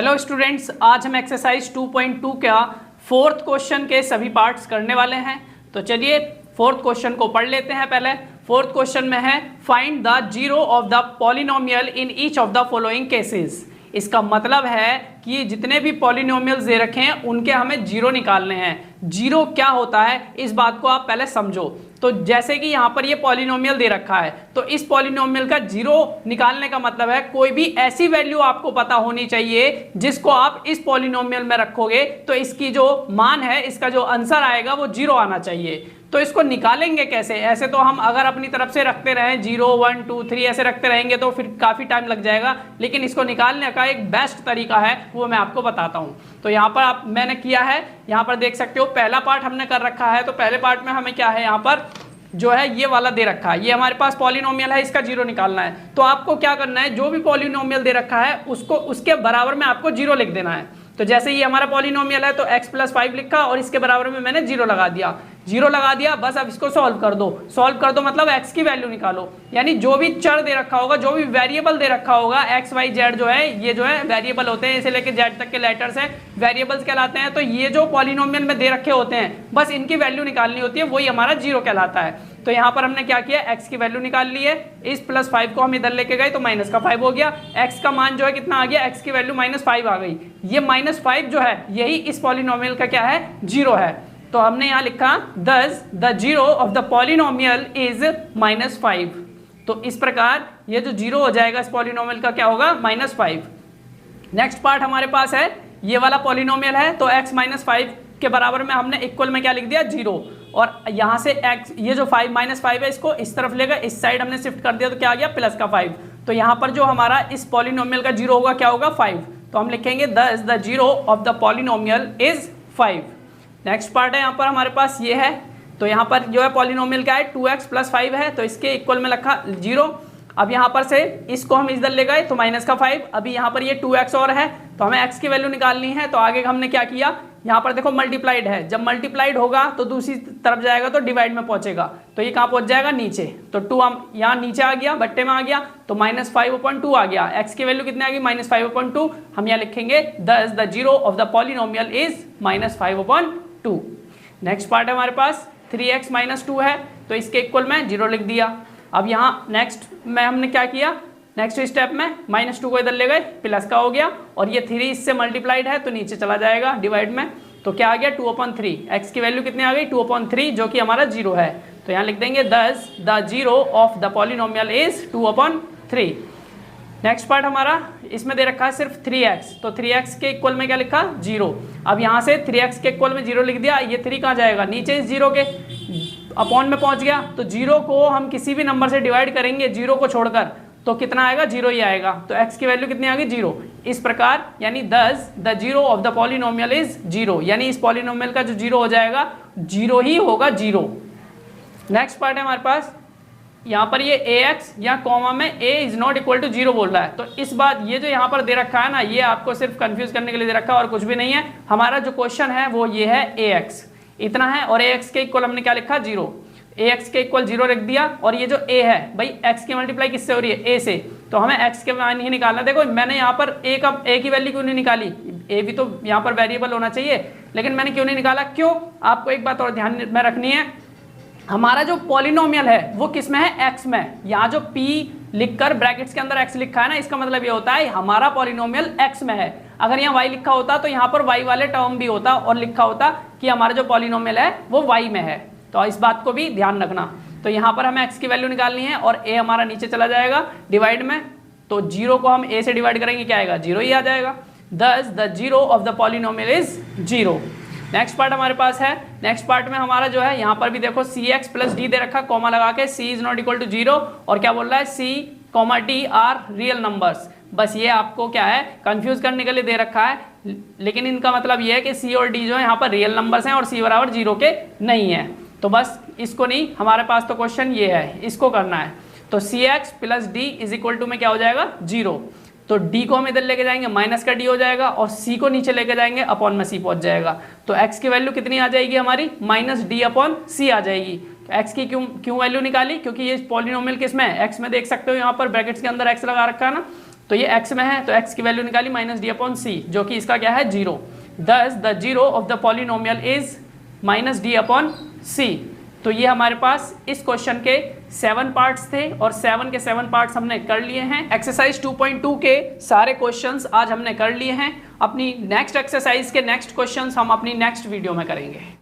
Hello students, आज हम exercise 2.2 का फोर्थ क्वेश्चन के सभी पार्ट्स करने वाले हैं। तो चलिए फोर्थ क्वेश्चन को पढ़ लेते हैं। पहले फोर्थ क्वेश्चन में है find the zero of the polynomial in each of the following cases. इसका मतलब है कि जितने भी पॉलिनोमियल्स दे रखे हैं उनके हमें जीरो निकालने हैं। जीरो क्या होता है इस बात को आप पहले समझो। तो जैसे कि यहाँ पर ये पॉलिनोमियल दे रखा है, तो इस पॉलिनोमियल का जीरो निकालने का मतलब है कोई भी ऐसी वैल्यू आपको पता होनी चाहिए जिसको आप इस पॉलिनोमियल में रखोगे तो इसकी जो मान है, इसका जो आंसर आएगा वो जीरो आना चाहिए। तो इसको निकालेंगे कैसे? ऐसे तो हम अगर अपनी तरफ से रखते रहें 0 1 2 3 ऐसे रखते रहेंगे तो फिर काफ़ी टाइम लग जाएगा, लेकिन इसको निकालने का एक बेस्ट तरीका है वो मैं आपको बताता हूँ। तो यहाँ पर मैंने किया है, यहाँ पर देख सकते हो पहला पार्ट हमने कर रखा है। तो पहले पार्ट में हमें क्या है, यहाँ पर जो है ये वाला दे रखा है, ये हमारे पास पॉलिनोमियल है, इसका जीरो निकालना है। तो आपको क्या करना है, जो भी पॉलिनोमियल दे रखा है उसको उसके बराबर में आपको जीरो लिख देना है। तो जैसे ये हमारा पॉलिनोमियल है तो x + 5 लिखा और इसके बराबर में मैंने जीरो लगा दिया। जीरो लगा दिया, बस अब इसको सॉल्व कर दो। सॉल्व कर दो मतलब x की वैल्यू निकालो, यानी जो भी चर दे रखा होगा, जो भी वेरिएबल दे रखा होगा, x y z जो है ये जो है वेरिएबल होते हैं, इसे लेके z तक के लेटर्स हैं, वेरिएबल्स कहलाते हैं। तो ये जो पॉलिनोमियल में दे रखे होते हैं बस इनकी वैल्यू निकालनी होती है, वही हमारा जीरो कहलाता है। तो यहाँ पर हमने क्या किया, x की वैल्यू निकाल ली है, इस +5 को हम इधर लेके गए तो -5 हो गया। x का मान जो है कितना आ गया, x की वैल्यू -5 आ गई। ये -5 जो है यही इस पॉलिनोमियल का क्या है, जीरो है। तो हमने यहाँ लिखा दस the zero of the polynomial is -5। तो इस प्रकार ये जो जीरो हो जाएगा इस पॉलिनोमियल का क्या होगा, -5। नेक्स्ट पार्ट हमारे पास है, ये वाला पॉलिनोमियल है तो x -5 के बराबर में हमने इक्वल में क्या लिख दिया, जीरो। और यहाँ से x ये जो -5 है इसको इस तरफ लेगा, इस साइड हमने शिफ्ट कर दिया तो क्या आ गया +5। तो यहाँ पर जो हमारा इस पॉलिनोमियल का जीरो होगा क्या होगा, 5। तो हम लिखेंगे दस the zero of the polynomial is 5। Next part है यहाँ पर हमारे पास ये है। तो यहाँ पर जो है पॉलिनोमियल क्या है, 2x + 5 है तो इसके इक्वल में रखा जीरो। अब यहाँ पर से इसको हम इधर ले गए तो -5। अभी यहाँ पर ये 2x और है तो हमें x की वैल्यू निकालनी है। तो आगे हमने क्या किया, यहाँ पर देखो मल्टीप्लाइड है, जब मल्टीप्लाइड होगा तो दूसरी तरफ जाएगा तो डिवाइड में पहुंचेगा, तो ये कहाँ पहुंच जाएगा, नीचे। तो 2 हम यहाँ नीचे आ गया, बट्टे में आ गया तो -5/2 आ गया। x की वैल्यू कितनी आ गई, -5/2। हम यहाँ लिखेंगे दस the zero of the polynomial is -5/2। Next part है हमारे पास 3x - 2 है तो इसके इक्वल में जीरो लिख दिया। अब यहाँ नेक्स्ट में हमने क्या किया, नेक्स्ट स्टेप में -2 को इधर ले गए, प्लस का हो गया और ये 3 इससे मल्टीप्लाइड है तो नीचे चला जाएगा डिवाइड में। तो क्या आ गया, 2/3। x की वैल्यू कितनी आ गई, 2/3, जो कि हमारा जीरो है। तो यहाँ लिख देंगे दस the zero of the polynomial is 2/3। Next part हमारा इसमें दे रखा है सिर्फ 3x, तो 3x के इक्वल में क्या लिखा, जीरो। अब यहाँ से 3x के इक्वल में जीरो लिख दिया, ये 3 कहाँ जाएगा, नीचे इस जीरो के अपॉन में पहुँच गया। तो जीरो को हम किसी भी नंबर से डिवाइड करेंगे जीरो को छोड़कर तो कितना आएगा, जीरो ही आएगा। तो x की वैल्यू कितनी आ गई, जीरो। इस प्रकार यानी दस the zero of the polynomial is zero, यानी इस पॉलिनोमियल का जो जीरो हो जाएगा जीरो ही होगा, जीरो। नेक्स्ट पार्ट है हमारे पास, यहाँ पर ये ax या कॉमा में a is not equal to zero बोल रहा है। तो इस बात ये जो यहाँ पर दे रखा है ना, ये आपको सिर्फ कंफ्यूज करने के लिए दे रखा है और कुछ भी नहीं है। हमारा जो क्वेश्चन है वो ये है ax इतना है और ax के इक्वल हमने क्या लिखा, जीरो। ax के इक्वल जीरो रख दिया और ये जो a है भाई x की मल्टीप्लाई किससे हो रही है, a से, तो हमें x के मान ही निकालना। देखो मैंने यहाँ पर a की वैल्यू क्यों नहीं निकाली, a भी तो यहाँ पर वेरिएबल होना चाहिए, लेकिन मैंने क्यों नहीं निकाला, क्यों, आपको एक बात और ध्यान में रखनी है, हमारा जो पॉलिनोमियल है वो किस में है, x में। यहाँ जो p लिखकर ब्रैकेट्स के अंदर x लिखा है ना, इसका मतलब ये होता है हमारा पॉलिनोमियल x में है। अगर यहाँ y लिखा होता तो यहाँ पर y वाले टर्म भी होता और लिखा होता कि हमारा जो पॉलिनोमियल है वो y में है। तो इस बात को भी ध्यान रखना। तो यहाँ पर हमें x की वैल्यू निकालनी है और a हमारा नीचे चला जाएगा डिवाइड में, तो जीरो को हम a से डिवाइड करेंगे क्या आएगा, जीरो ही आ जाएगा। दस the zero of the polynomial is zero. Next part हमारे पास है, नेक्स्ट पार्ट में हमारा जो है यहाँ पर भी देखो cx + d दे रखा, कॉमा लगा के c is not equal to zero, और क्या बोल रहा है, c, d are real numbers. बस ये आपको क्या है, कंफ्यूज करने के लिए दे रखा है, लेकिन इनका मतलब ये है कि c और d जो है यहाँ पर रियल नंबर्स हैं और c बराबर जीरो के नहीं है। तो बस इसको नहीं, हमारे पास तो क्वेश्चन ये है, इसको करना है। तो cx + d is equal to में क्या हो जाएगा, जीरो। तो d को हम इधर लेके जाएंगे, माइनस का d हो जाएगा और c को नीचे लेके जाएंगे, अपॉन में c पहुंच जाएगा। तो x की वैल्यू कितनी आ जाएगी हमारी, -d/c आ जाएगी। तो x की क्यों वैल्यू निकाली, क्योंकि ये पॉलिनोमियल किस में है, x में, देख सकते हो यहाँ पर ब्रैकेट्स के अंदर x लगा रखा है ना, तो ये x में है तो x की वैल्यू निकाली माइनस डी अपॉन सी, जो कि इसका क्या है 0। Thus the zero of the polynomial is minus D upon C. तो ये हमारे पास इस क्वेश्चन के 7 पार्ट्स थे और 7 के 7 पार्ट्स हमने कर लिए हैं। एक्सरसाइज 2.2 के सारे क्वेश्चंस आज हमने कर लिए हैं। अपनी नेक्स्ट एक्सरसाइज के नेक्स्ट क्वेश्चंस हम अपनी नेक्स्ट वीडियो में करेंगे।